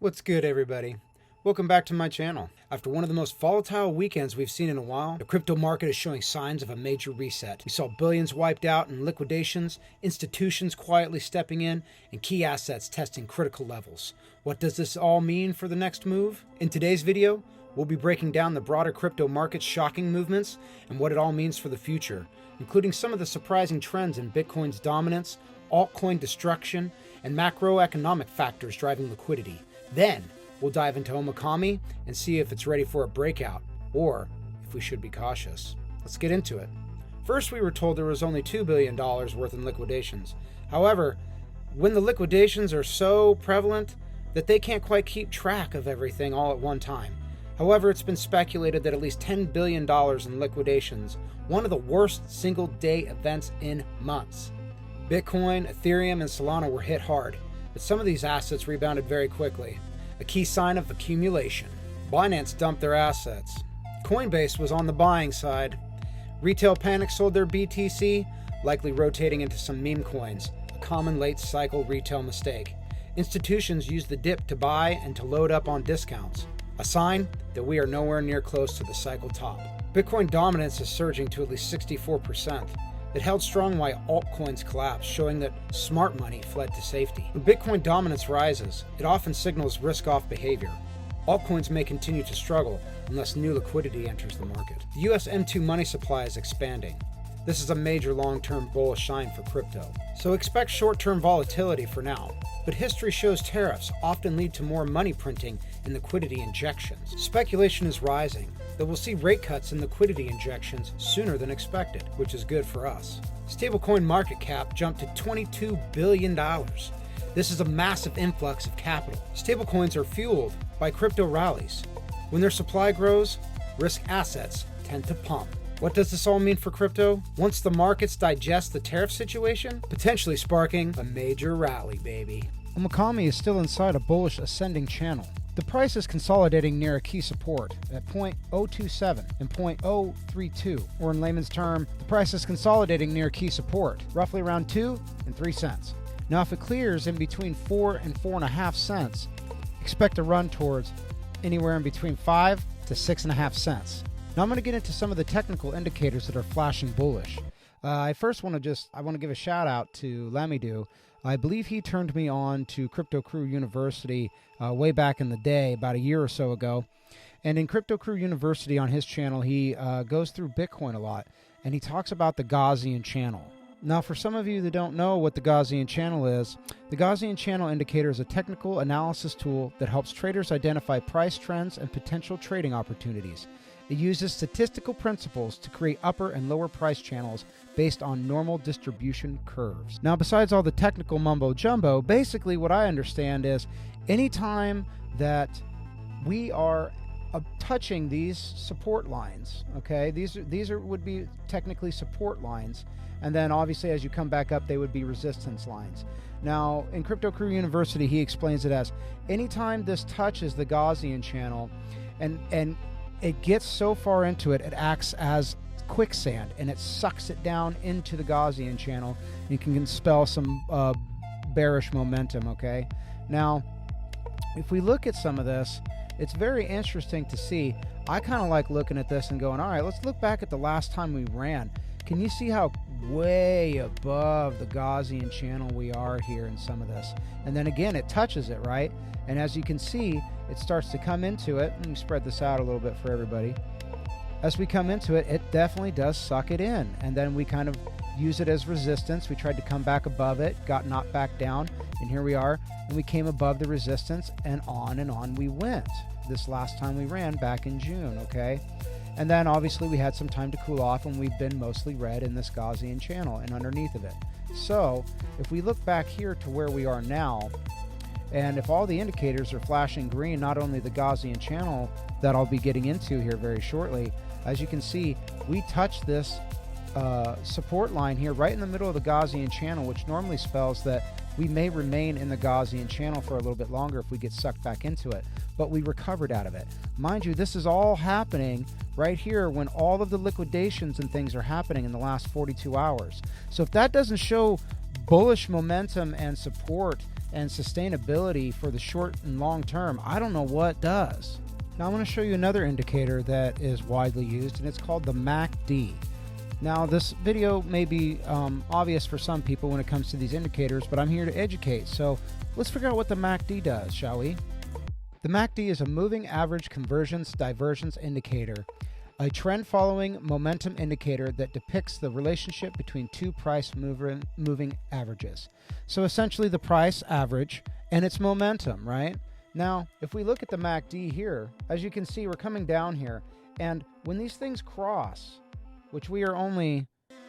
What's good, everybody? Welcome back to my channel. After one of the most volatile weekends we've seen in a while, the crypto market is showing signs of a major reset. We saw billions wiped out in liquidations, institutions quietly stepping in, and key assets testing critical levels. What does this all mean for the next move? In today's video, we'll be breaking down the broader crypto market's shocking movements and what it all means for the future, including some of the surprising trends in Bitcoin's dominance, altcoin destruction, and macroeconomic factors driving liquidity. Then, we'll dive into Omikami and see if it's ready for a breakout, or if we should be cautious. Let's get into it. First, we were told there was only $2 billion worth in liquidations. However, when the liquidations are so prevalent that they can't quite keep track of everything all at one time. However, it's been speculated that at least $10 billion in liquidations, one of the worst single-day events in months. Bitcoin, Ethereum, and Solana were hit hard, but some of these assets rebounded very quickly, a key sign of accumulation. Binance dumped their assets. Coinbase was on the buying side. Retail panic sold their BTC, likely rotating into some meme coins, a common late cycle retail mistake. Institutions used the dip to buy and to load up on discounts, a sign that we are nowhere near close to the cycle top. Bitcoin dominance is surging to at least 64%. It held strong while altcoins collapsed, showing that smart money fled to safety. When Bitcoin dominance rises, it often signals risk-off behavior. Altcoins may continue to struggle unless new liquidity enters the market. The US M2 money supply is expanding. This is a major long-term bullish sign for crypto. So expect short-term volatility for now. But history shows tariffs often lead to more money printing and liquidity injections. Speculation is rising that we'll see rate cuts and liquidity injections sooner than expected, which is good for us. Stablecoin market cap jumped to $22 billion. This is a massive influx of capital. Stablecoins are fueled by crypto rallies. When their supply grows, risk assets tend to pump. What does this all mean for crypto? Once the markets digest the tariff situation, potentially sparking a major rally, baby. Omikami is still inside a bullish ascending channel. The price is consolidating near a key support at 0.027 and 0.032, or in layman's term, the price is consolidating near key support, roughly around 2 and 3 cents. Now, if it clears in between 4 and 4.5 cents, expect a run towards anywhere in between 5 to 6.5 cents. Now, I'm going to get into some of the technical indicators that are flashing bullish. I want to give a shout out to Lamidu. I believe he turned me on to Crypto Crew University way back in the day, about a year or so ago. And in Crypto Crew University on his channel, he goes through Bitcoin a lot, and he talks about the Gaussian Channel. Now, for some of you that don't know what the Gaussian Channel is, the Gaussian Channel indicator is a technical analysis tool that helps traders identify price trends and potential trading opportunities. It uses statistical principles to create upper and lower price channels based on normal distribution curves. Now, besides all the technical mumbo jumbo, basically what I understand is anytime that we are touching these support lines, okay, these would be technically support lines, and then obviously as you come back up, they would be resistance lines. Now, in Crypto Crew University, he explains it as anytime this touches the Gaussian channel and it gets so far into it, it acts as quicksand and it sucks it down into the Gaussian channel. You can spell some bearish momentum, okay? Now, if we look at some of this, it's very interesting to see. I kind of like looking at this and going, all right, let's look back at the last time we ran. Can you see how way above the Gaussian channel we are here in some of this? And then again, it touches it, right? And as you can see, it starts to come into it. Let me spread this out a little bit for everybody. As we come into it, it definitely does suck it in. And then we kind of use it as resistance. We tried to come back above it, got knocked back down, and here we are. And we came above the resistance, and on we went. This last time we ran back in June, okay? And then obviously we had some time to cool off, and we've been mostly red in this Gaussian channel and underneath of it. So if we look back here to where we are now, and if all the indicators are flashing green, not only the Gaussian channel that I'll be getting into here very shortly, as you can see, we touched this support line here right in the middle of the Gaussian channel, which normally spells that we may remain in the Gaussian channel for a little bit longer if we get sucked back into it. But we recovered out of it. Mind you, this is all happening right here when all of the liquidations and things are happening in the last 42 hours. So if that doesn't show bullish momentum and support and sustainability for the short and long term, I don't know what does. Now I want to show you another indicator that is widely used, and it's called the MACD. Now this video may be obvious for some people when it comes to these indicators, but I'm here to educate. So let's figure out what the MACD does, shall we? The MACD is a moving average convergence divergence indicator, a trend following momentum indicator that depicts the relationship between two price moving averages. So essentially the price average and its momentum, right? Now, if we look at the MACD here, as you can see, we're coming down here, and when these things cross, which we are only,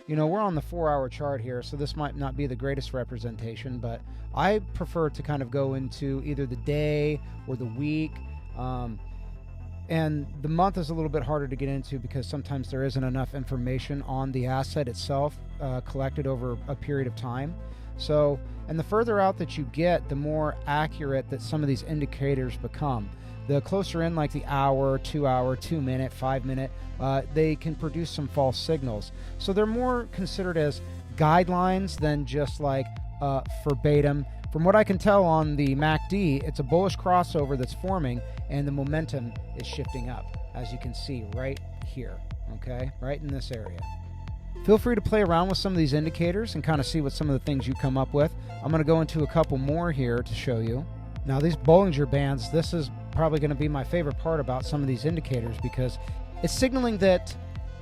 we're on the 4-hour chart here, so this might not be the greatest representation, but I prefer to kind of go into either the day or the week, and the month is a little bit harder to get into because sometimes there isn't enough information on the asset itself collected over a period of time. So, and the further out that you get, the more accurate that some of these indicators become. The closer in, like the hour, 2-hour, 2-minute, 5-minute, they can produce some false signals. So they're more considered as guidelines than just like verbatim. From what I can tell on the MACD, it's a bullish crossover that's forming, and the momentum is shifting up, as you can see right here, okay? Right in this area. Feel free to play around with some of these indicators and kind of see what some of the things you come up with. I'm going to go into a couple more here to show you. Now these Bollinger Bands, this is probably going to be my favorite part about some of these indicators because it's signaling that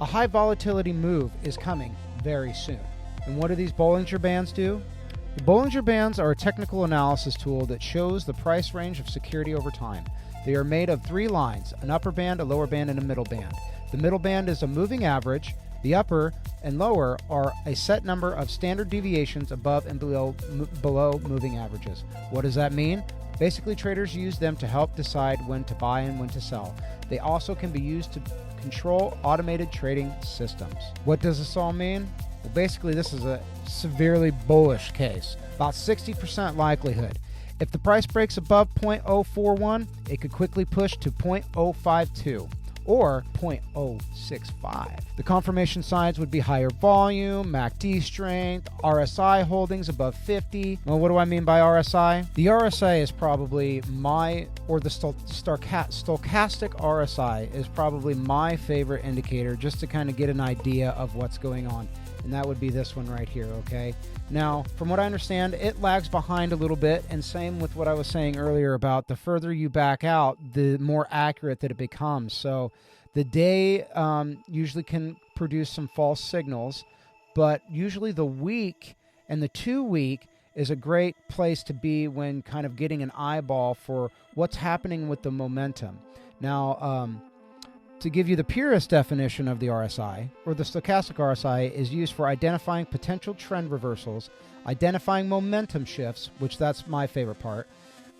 a high volatility move is coming very soon. And what do these Bollinger Bands do? The Bollinger Bands are a technical analysis tool that shows the price range of security over time. They are made of 3 lines, an upper band, a lower band, and a middle band. The middle band is a moving average. The upper and lower are a set number of standard deviations above and below moving averages. What does that mean? Basically, traders use them to help decide when to buy and when to sell. They also can be used to control automated trading systems. What does this all mean? Well, basically, this is a severely bullish case, about 60% likelihood. If the price breaks above 0.041, it could quickly push to 0.052. Or 0.065. The confirmation signs would be higher volume, MACD strength, RSI holdings above 50. Well, what do I mean by RSI? The RSI is probably the stochastic RSI is probably my favorite indicator just to kind of get an idea of what's going on. And that would be this one right here, okay? Now, from what I understand, it lags behind a little bit, and same with what I was saying earlier about the further you back out, the more accurate that it becomes. So the day usually can produce some false signals, but usually the week and the 2-week is a great place to be when kind of getting an eyeball for what's happening with the momentum. Now, to give you the purest definition of the RSI, or the stochastic RSI, is used for identifying potential trend reversals, identifying momentum shifts, which that's my favorite part,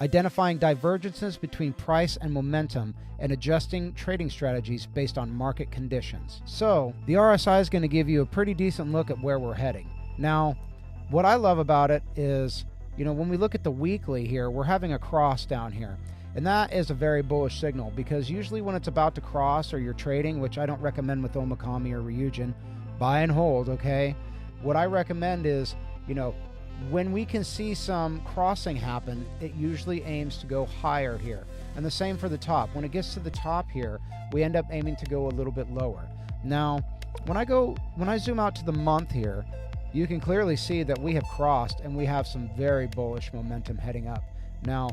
identifying divergences between price and momentum, and adjusting trading strategies based on market conditions. So the RSI is going to give you a pretty decent look at where we're heading. Now, what I love about it is, when we look at the weekly here, we're having a cross down here. And that is a very bullish signal because usually when it's about to cross or you're trading, which I don't recommend with Omikami or Ryujin, buy and hold, okay? What I recommend is, when we can see some crossing happen, it usually aims to go higher here. And the same for the top. When it gets to the top here, we end up aiming to go a little bit lower. Now, when I zoom out to the month here, you can clearly see that we have crossed and we have some very bullish momentum heading up. Now,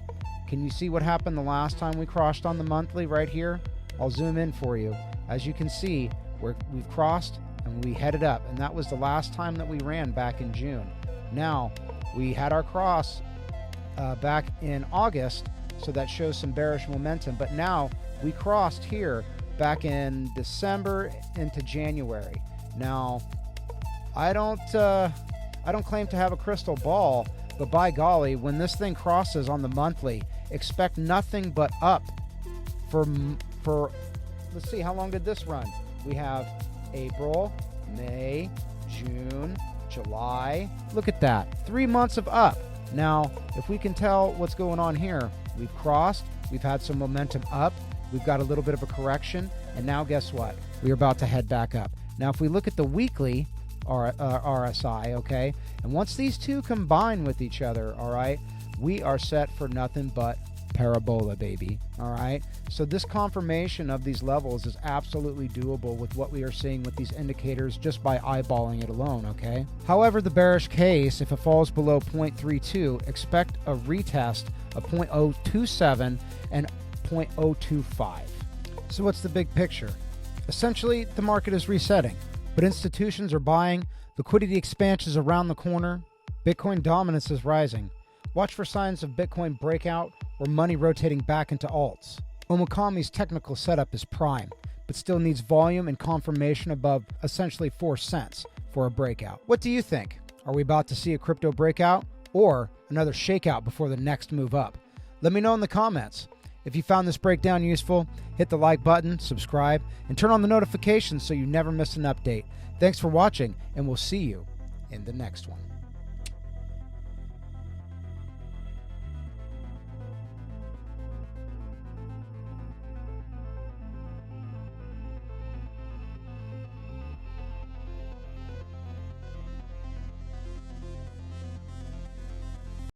can you see what happened the last time we crossed on the monthly right here? I'll zoom in for you. As you can see, we've crossed and we headed up, and that was the last time that we ran back in June. Now, we had our cross back in August, so that shows some bearish momentum, but now we crossed here back in December into January. Now, I don't claim to have a crystal ball, but by golly, when this thing crosses on the monthly, expect nothing but up for let's see, how long did this run? We have April, May, June, July. Look at that. 3 months of up. Now, if we can tell what's going on here, we've crossed, we've had some momentum up, we've got a little bit of a correction, and now guess what? We're about to head back up. Now, if we look at the weekly RSI, okay, and once these two combine with each other, all right, we are set for nothing but parabola, baby. All right. So this confirmation of these levels is absolutely doable with what we are seeing with these indicators just by eyeballing it alone. Okay. However, the bearish case, if it falls below 0.32, expect a retest of 0.027 and 0.025. So what's the big picture? Essentially, the market is resetting, but institutions are buying, liquidity expansion is around the corner, Bitcoin dominance is rising. Watch for signs of Bitcoin breakout or money rotating back into alts. Omikami's technical setup is prime, but still needs volume and confirmation above essentially 4 cents for a breakout. What do you think? Are we about to see a crypto breakout or another shakeout before the next move up? Let me know in the comments. If you found this breakdown useful, hit the like button, subscribe, and turn on the notifications so you never miss an update. Thanks for watching, and we'll see you in the next one.